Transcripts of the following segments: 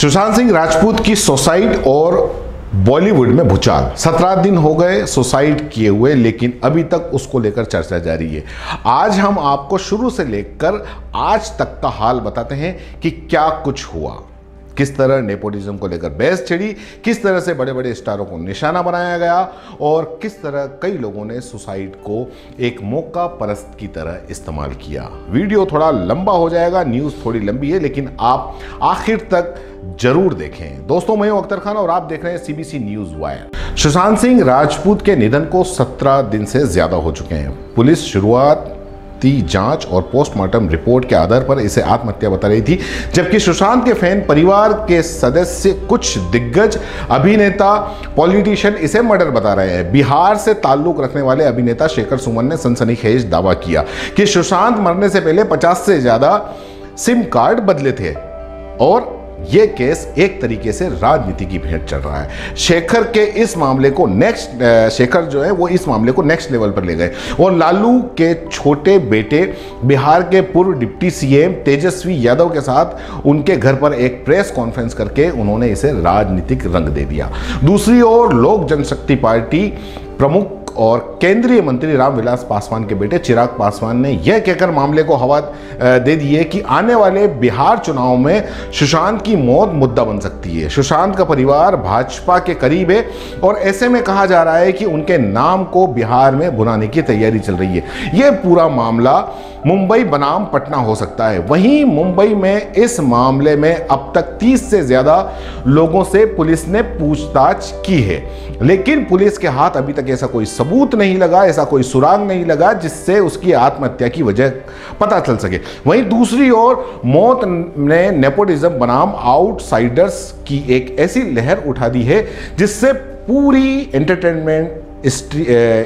सुशांत सिंह राजपूत की सुसाइड और बॉलीवुड में भूचाल। 17 दिन हो गए सुसाइड किए हुए, लेकिन अभी तक उसको लेकर चर्चा जारी है। आज हम आपको शुरू से लेकर आज तक का हाल बताते हैं कि क्या कुछ हुआ, किस तरह नेपोटिज्म को लेकर बहस छिड़ी, किस तरह से बड़े बड़े स्टारों को निशाना बनाया गया और किस तरह कई लोगों ने सुसाइड को एक मौका परस्त की तरह इस्तेमाल किया। वीडियो थोड़ा लंबा हो जाएगा, न्यूज़ थोड़ी लंबी है, लेकिन आप आखिर तक जरूर देखें। दोस्तों, मैं हूं अख्तर खान और आप देख रहे हैं CBC news wire. Sushant Singh Rajput के निधन को 17 दिन से ज्यादा हो चुके हैं। पुलिस शुरुआती जांच और पोस्टमार्टम रिपोर्ट के आधार पर इसे आत्महत्या बता रही थी, जबकि सुशांत के फैन परिवार के सदस्य, कुछ दिग्गज अभिनेता, पॉलिटिशियन इसे मर्डर बता रहे हैं। बिहार से ताल्लुक रखने वाले अभिनेता शेखर सुमन ने सनसनीखेज दावा किया कि सुशांत मरने से पहले 50 से ज्यादा सिम कार्ड बदले थे और यह केस एक तरीके से राजनीति की भेंट चल रहा है। शेखर के इस मामले को शेखर जो है वो इस मामले को नेक्स्ट लेवल पर ले गए और लालू के छोटे बेटे बिहार के पूर्व डिप्टी सीएम तेजस्वी यादव के साथ उनके घर पर एक प्रेस कॉन्फ्रेंस करके उन्होंने इसे राजनीतिक रंग दे दिया। दूसरी ओर लोक जनशक्ति पार्टी प्रमुख और केंद्रीय मंत्री रामविलास पासवान के बेटे चिराग पासवान ने यह कहकर मामले को हवा दे दी है कि आने वाले बिहार चुनाव में सुशांत की मौत मुद्दा बन सकती है। सुशांत का परिवार भाजपा के करीब है और ऐसे में कहा जा रहा है कि उनके नाम को बिहार में बुलाने की तैयारी चल रही है। यह पूरा मामला मुंबई बनाम पटना हो सकता है। वहीं मुंबई में इस मामले में अब तक 30 से ज्यादा लोगों से पुलिस ने पूछताछ की है, लेकिन पुलिस के हाथ अभी तक ऐसा कोई सबूत नहीं लगा, ऐसा कोई सुराग नहीं लगा जिससे उसकी आत्महत्या की वजह पता चल सके। वहीं दूसरी ओर मौत ने नेपोटिज्म बनाम आउटसाइडर्स की एक ऐसी लहर उठा दी है जिससे पूरी एंटरटेनमेंट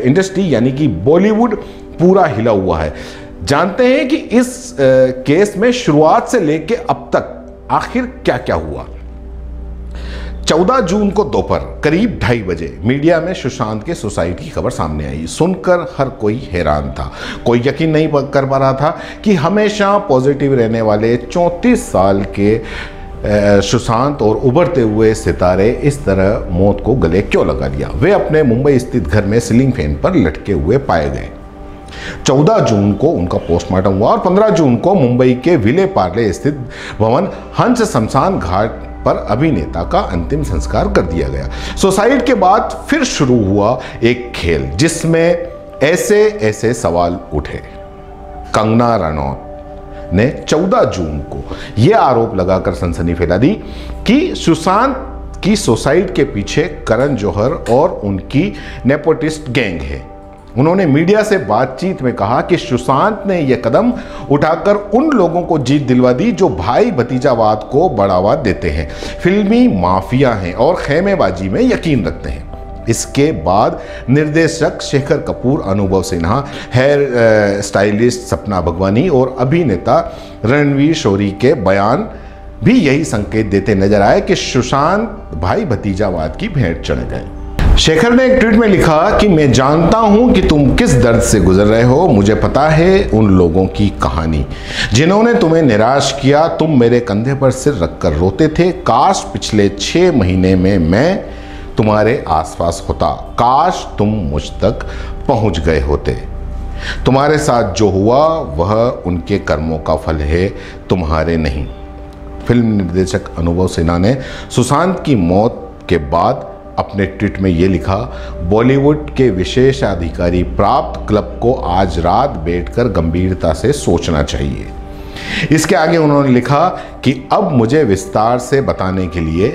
इंडस्ट्री यानी कि बॉलीवुड पूरा हिला हुआ है। जानते हैं कि इस केस में शुरुआत से लेके अब तक आखिर क्या क्या हुआ। 14 जून को दोपहर करीब 2:30 बजे मीडिया में सुशांत के सुसाइड की खबर सामने आई। सुनकर हर कोई हैरान था, कोई यकीन नहीं कर पा रहा था कि हमेशा पॉजिटिव रहने वाले 34 साल के सुशांत और उभरते हुए सितारे इस तरह मौत को गले क्यों लगा लिया। वे अपने मुंबई स्थित घर में सीलिंग फैन पर लटके हुए पाए गए। 14 जून को उनका पोस्टमार्टम हुआ और 15 जून को मुंबई के विले पार्ले स्थित भवन हंस शमशान घाट पर अभिनेता का अंतिम संस्कार कर दिया गया। सुसाइड के बाद फिर शुरू हुआ एक खेल जिसमें ऐसे ऐसे सवाल उठे। कंगना रनौत ने 14 जून को यह आरोप लगाकर सनसनी फैला दी कि सुशांत की सुसाइड के पीछे करण जौहर और उनकी नेपोटिस्ट गैंग है। उन्होंने मीडिया से बातचीत में कहा कि सुशांत ने यह कदम उठाकर उन लोगों को जीत दिलवा दी जो भाई भतीजावाद को बढ़ावा देते हैं, फिल्मी माफिया हैं और खेमेबाजी में यकीन रखते हैं। इसके बाद निर्देशक शेखर कपूर, अनुभव सिन्हा, हेयर स्टाइलिस्ट सपना भगवानी और अभिनेता रणवीर शोरी के बयान भी यही संकेत देते नजर आए कि सुशांत भाई भतीजावाद की भेंट चढ़ गए। शेखर ने एक ट्वीट में लिखा कि मैं जानता हूं कि तुम किस दर्द से गुजर रहे हो। मुझे पता है उन लोगों की कहानी जिन्होंने तुम्हें निराश किया। तुम मेरे कंधे पर सिर रखकर रोते थे। काश पिछले 6 महीने में मैं तुम्हारे आसपास होता। काश तुम मुझ तक पहुंच गए होते। तुम्हारे साथ जो हुआ वह उनके कर्मों का फल है, तुम्हारे नहीं। फिल्म निर्देशक अनुभव सिन्हा ने सुशांत की मौत के बाद अपने ट्वीट में ये लिखा, बॉलीवुड के विशेषाधिकारी प्राप्त क्लब को आज रात बैठकर गंभीरता से सोचना चाहिए। इसके आगे उन्होंने लिखा कि अब मुझे विस्तार से बताने के लिए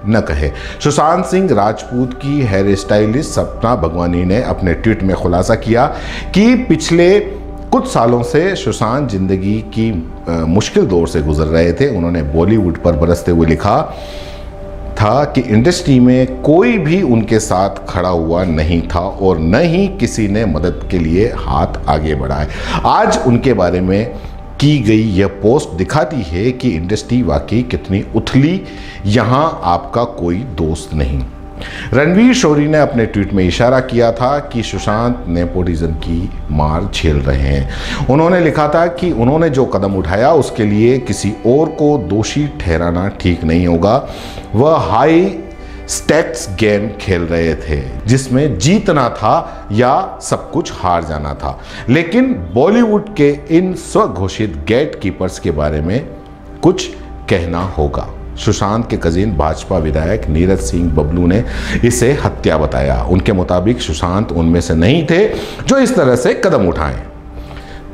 न कहे। सुशांत सिंह राजपूत की हेयर स्टाइलिस्ट सपना भगवानी ने अपने ट्वीट में खुलासा किया कि पिछले कुछ सालों से सुशांत जिंदगी की मुश्किल दौर से गुजर रहे थे। उन्होंने बॉलीवुड पर बरसते हुए लिखा था कि इंडस्ट्री में कोई भी उनके साथ खड़ा हुआ नहीं था और न ही किसी ने मदद के लिए हाथ आगे बढ़ाए। आज उनके बारे में की गई यह पोस्ट दिखाती है कि इंडस्ट्री वाकई कितनी उथली, यहाँ आपका कोई दोस्त नहीं। रणवीर शोरी ने अपने ट्वीट में इशारा किया था कि सुशांत नेपोटिज्म की मार झेल रहे हैं। उन्होंने लिखा था कि उन्होंने जो कदम उठाया उसके लिए किसी और को दोषी ठहराना ठीक नहीं होगा। वह हाई स्टेक्स गेम खेल रहे थे जिसमें जीतना था या सब कुछ हार जाना था। लेकिन बॉलीवुड के इन स्वघोषित गेट कीपर्स के बारे में कुछ कहना होगा। सुशांत के कजिन भाजपा विधायक नीरज सिंह बबलू ने इसे हत्या बताया। उनके मुताबिक सुशांत उनमें से नहीं थे जो इस तरह से कदम उठाएं।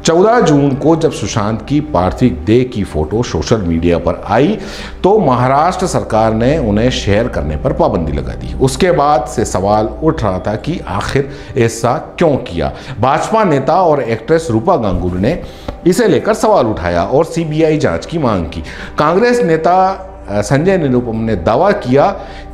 14 जून को जब सुशांत की पार्थिव देह की फोटो सोशल मीडिया पर आई तो महाराष्ट्र सरकार ने उन्हें शेयर करने पर पाबंदी लगा दी। उसके बाद से सवाल उठ रहा था कि आखिर ऐसा क्यों किया। भाजपा नेता और एक्ट्रेस रूपा गांगुली ने इसे लेकर सवाल उठाया और सीबीआई जांच की मांग की। कांग्रेस नेता संजय निरुपम ने दावा किया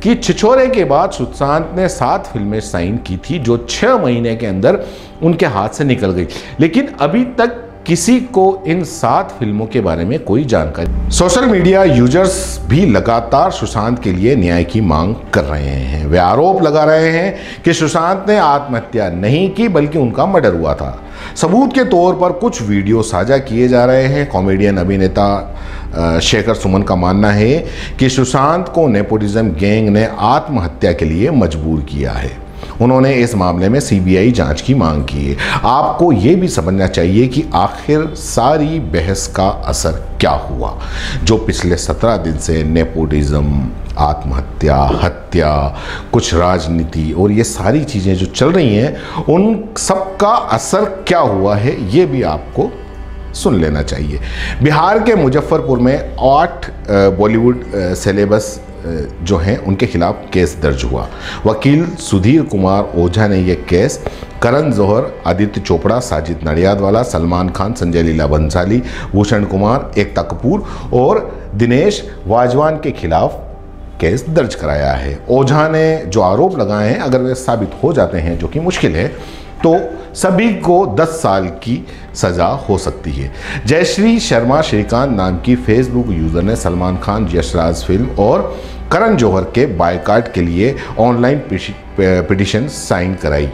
कि छिछोरे के बाद सुशांत ने 7 फिल्में साइन की थी जो 6 महीने के अंदर उनके हाथ से निकल गई, लेकिन अभी तक किसी को इन 7 फिल्मों के बारे में कोई जानकारी। सोशल मीडिया यूजर्स भी लगातार सुशांत के लिए न्याय की मांग कर रहे हैं। वे आरोप लगा रहे हैं कि सुशांत ने आत्महत्या नहीं की बल्कि उनका मर्डर हुआ था। सबूत के तौर पर कुछ वीडियो साझा किए जा रहे हैं। कॉमेडियन अभिनेता शेखर सुमन का मानना है कि सुशांत को नेपोटिज्म गैंग ने आत्महत्या के लिए मजबूर किया है। उन्होंने इस मामले में सीबीआई जांच की मांग की है। आपको ये भी समझना चाहिए कि आखिर सारी बहस का असर क्या हुआ। जो पिछले 17 दिन से नेपोटिज्म, आत्महत्या, हत्या, कुछ राजनीति और ये सारी चीज़ें जो चल रही हैं उन सब का असर क्या हुआ है ये भी आपको सुन लेना चाहिए। बिहार के मुजफ्फरपुर में 8 बॉलीवुड सेलेब्स जो हैं उनके खिलाफ केस दर्ज हुआ। वकील सुधीर कुमार ओझा ने यह केस करण जौहर, आदित्य चोपड़ा, साजिद नडियादवाला, सलमान खान, संजय लीला भंसाली, भूषण कुमार, एकता कपूर और दिनेश वाजवान के खिलाफ केस दर्ज कराया है। ओझा ने जो आरोप लगाए हैं अगर वे साबित हो जाते हैं, जो कि मुश्किल है, तो सभी को 10 साल की सजा हो सकती है। जयश्री शर्मा श्रीकांत नाम की फेसबुक यूजर ने सलमान खान, यशराज फिल्म और करण जौहर के बायकॉट के लिए ऑनलाइन पिटीशन साइन कराई।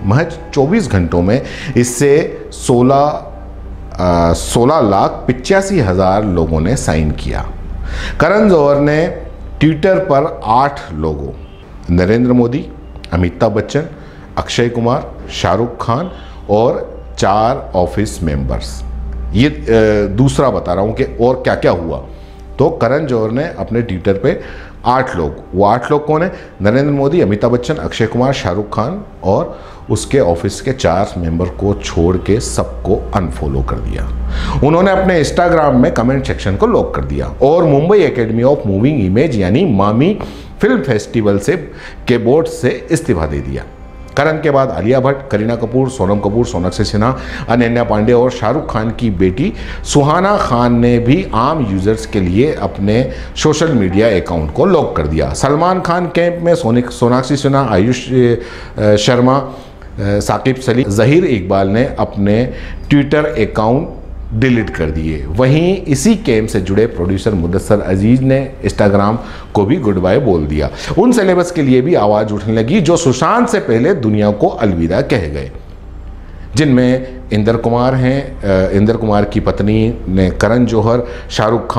महज 24 घंटों में इससे 16,85,000 लोगों ने साइन किया। करण जौहर ने ट्विटर पर 8 लोगों, नरेंद्र मोदी, अमिताभ बच्चन, अक्षय कुमार, शाहरुख खान और 4 ऑफिस मेंबर्स, ये दूसरा बता रहा हूँ कि और क्या क्या हुआ। तो करण जौहर ने अपने ट्विटर पे 8 लोग, वो 8 लोग कौन है? नरेंद्र मोदी, अमिताभ बच्चन, अक्षय कुमार, शाहरुख खान और उसके ऑफिस के 4 मेंबर को छोड़ के सबको अनफॉलो कर दिया। उन्होंने अपने इंस्टाग्राम में कमेंट सेक्शन को लॉक कर दिया और Mumbai academy of moving image यानी मामी फिल्म फेस्टिवल से के बोर्ड से इस्तीफा दे दिया। करण के बाद आलिया भट्ट, करीना कपूर, सोनम कपूर, सोनाक्षी सिन्हा, अनन्या पांडे और शाहरुख खान की बेटी सुहाना खान ने भी आम यूजर्स के लिए अपने सोशल मीडिया अकाउंट को लॉक कर दिया। सलमान खान कैंप में सोनाक्षी सिन्हा, आयुष शर्मा, साकिब सलीम, जहीर इकबाल ने अपने ट्विटर अकाउंट डिलीट कर दिए। वहीं इसी कैंप से जुड़े प्रोड्यूसर मुदस्सर अजीज ने इंस्टाग्राम को भी गुड बाय बोल दिया। उन सेलेब्स के लिए भी आवाज़ उठने लगी जो सुशांत से पहले दुनिया को अलविदा कह गए, जिनमें इंदर कुमार हैं। इंदर कुमार की पत्नी ने करण जौहर, शाहरुख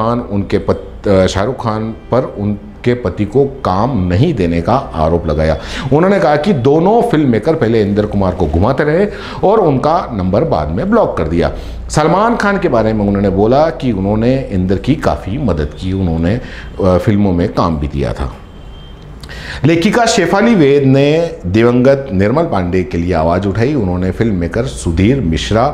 खान पर उनके पति को काम नहीं देने का आरोप लगाया। उन्होंने कहा कि दोनों फिल्म मेकर पहले इंदर कुमार को घुमाते रहे और उनका नंबर बाद में ब्लॉक कर दिया। सलमान खान के बारे में उन्होंने बोला कि उन्होंने इंदर की काफ़ी मदद की, उन्होंने फिल्मों में काम भी दिया था। लेखिका शेफाली वेद ने दिवंगत निर्मल पांडे के लिए आवाज़ उठाई। उन्होंने फिल्म मेकर सुधीर मिश्रा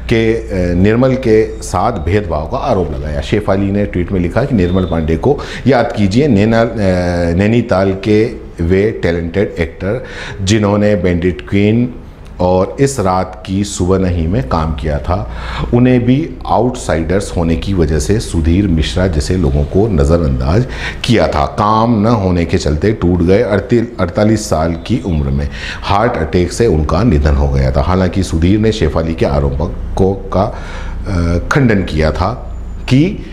के निर्मल के साथ भेदभाव का आरोप लगाया। शेफाली ने ट्वीट में लिखा कि निर्मल पांडे को याद कीजिए, नैनीताल के वे टैलेंटेड एक्टर जिन्होंने बैंडिट क्वीन और इस रात की सुबह नहीं में काम किया था। उन्हें भी आउटसाइडर्स होने की वजह से सुधीर मिश्रा जैसे लोगों को नज़रअंदाज किया था। काम न होने के चलते टूट गए। 48 साल की उम्र में हार्ट अटैक से उनका निधन हो गया था। हालांकि सुधीर ने शेफाली के आरोपों का खंडन किया था कि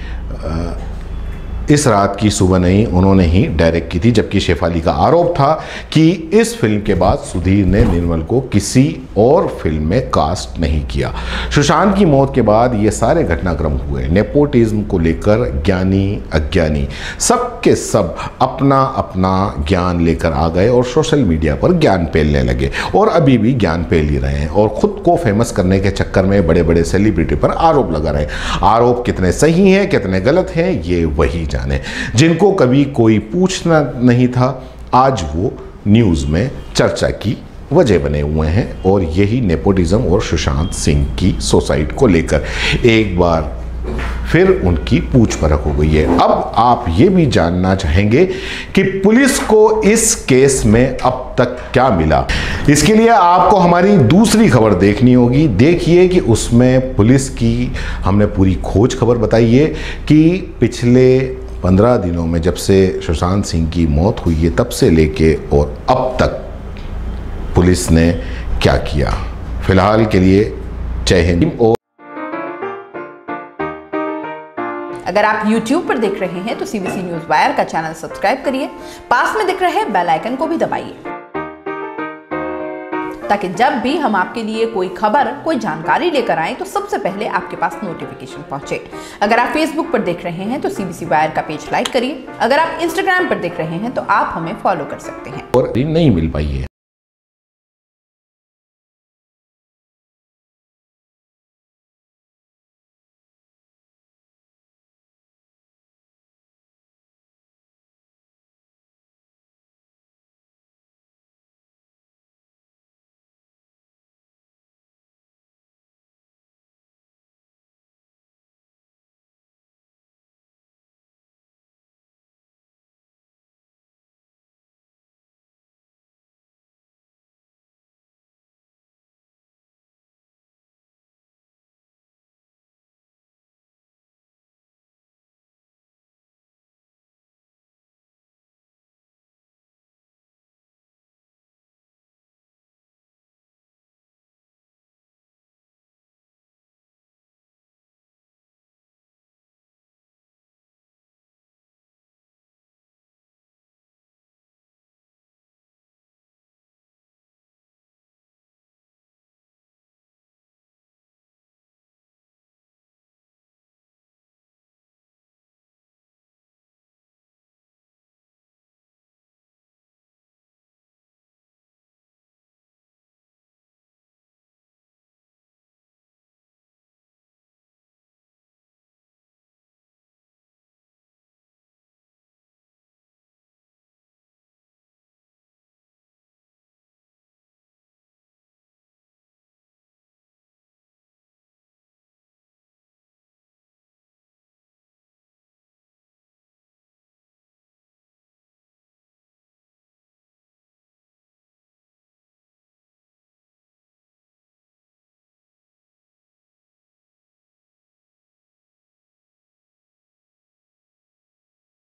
इस रात की सुबह नहीं, उन्होंने ही डायरेक्ट की थी, जबकि शेफाली का आरोप था कि इस फिल्म के बाद सुधीर ने निर्मल को किसी और फिल्म में कास्ट नहीं किया। सुशांत की मौत के बाद ये सारे घटनाक्रम हुए। नेपोटिज्म को लेकर ज्ञानी अज्ञानी सबके सब अपना अपना ज्ञान लेकर आ गए और सोशल मीडिया पर ज्ञान फैलने लगे और अभी भी ज्ञान फैल ही रहे हैं और खुद को फेमस करने के चक्कर में बड़े बड़े सेलिब्रिटी पर आरोप लगा रहे हैं। आरोप कितने सही हैं कितने गलत हैं ये वही जाने। जिनको कभी कोई पूछना नहीं था, आज वो न्यूज़ में चर्चा की वजह बने हुए हैं। और यही नेपोटिज्म और सुशांत सिंह की सुसाइड को लेकर एक बार फिर उनकी पूछ परख हो गई है। अब आप ये भी जानना चाहेंगे कि पुलिस को इस केस में अब तक क्या मिला। इसके लिए आपको हमारी दूसरी खबर देखनी होगी। देखिए कि उसमें पुलिस की हमने पूरी खोज खबर बताई है कि पिछले 15 दिनों में जब से सुशांत सिंह की मौत हुई है तब से लेके और अब तक पुलिस ने क्या किया। फिलहाल के लिए जय हिंद। और अगर आप YouTube पर देख रहे हैं तो CBC न्यूज़ वायर का चैनल सब्सक्राइब करिए, पास में दिख रहे बेल आइकन को भी दबाइए ताकि जब भी हम आपके लिए कोई खबर कोई जानकारी लेकर आए तो सबसे पहले आपके पास नोटिफिकेशन पहुंचे। अगर आप Facebook पर देख रहे हैं तो CBC वायर का पेज लाइक करिए। अगर आप Instagram पर देख रहे हैं तो आप हमें फॉलो कर सकते हैं। और नहीं मिल पाई है।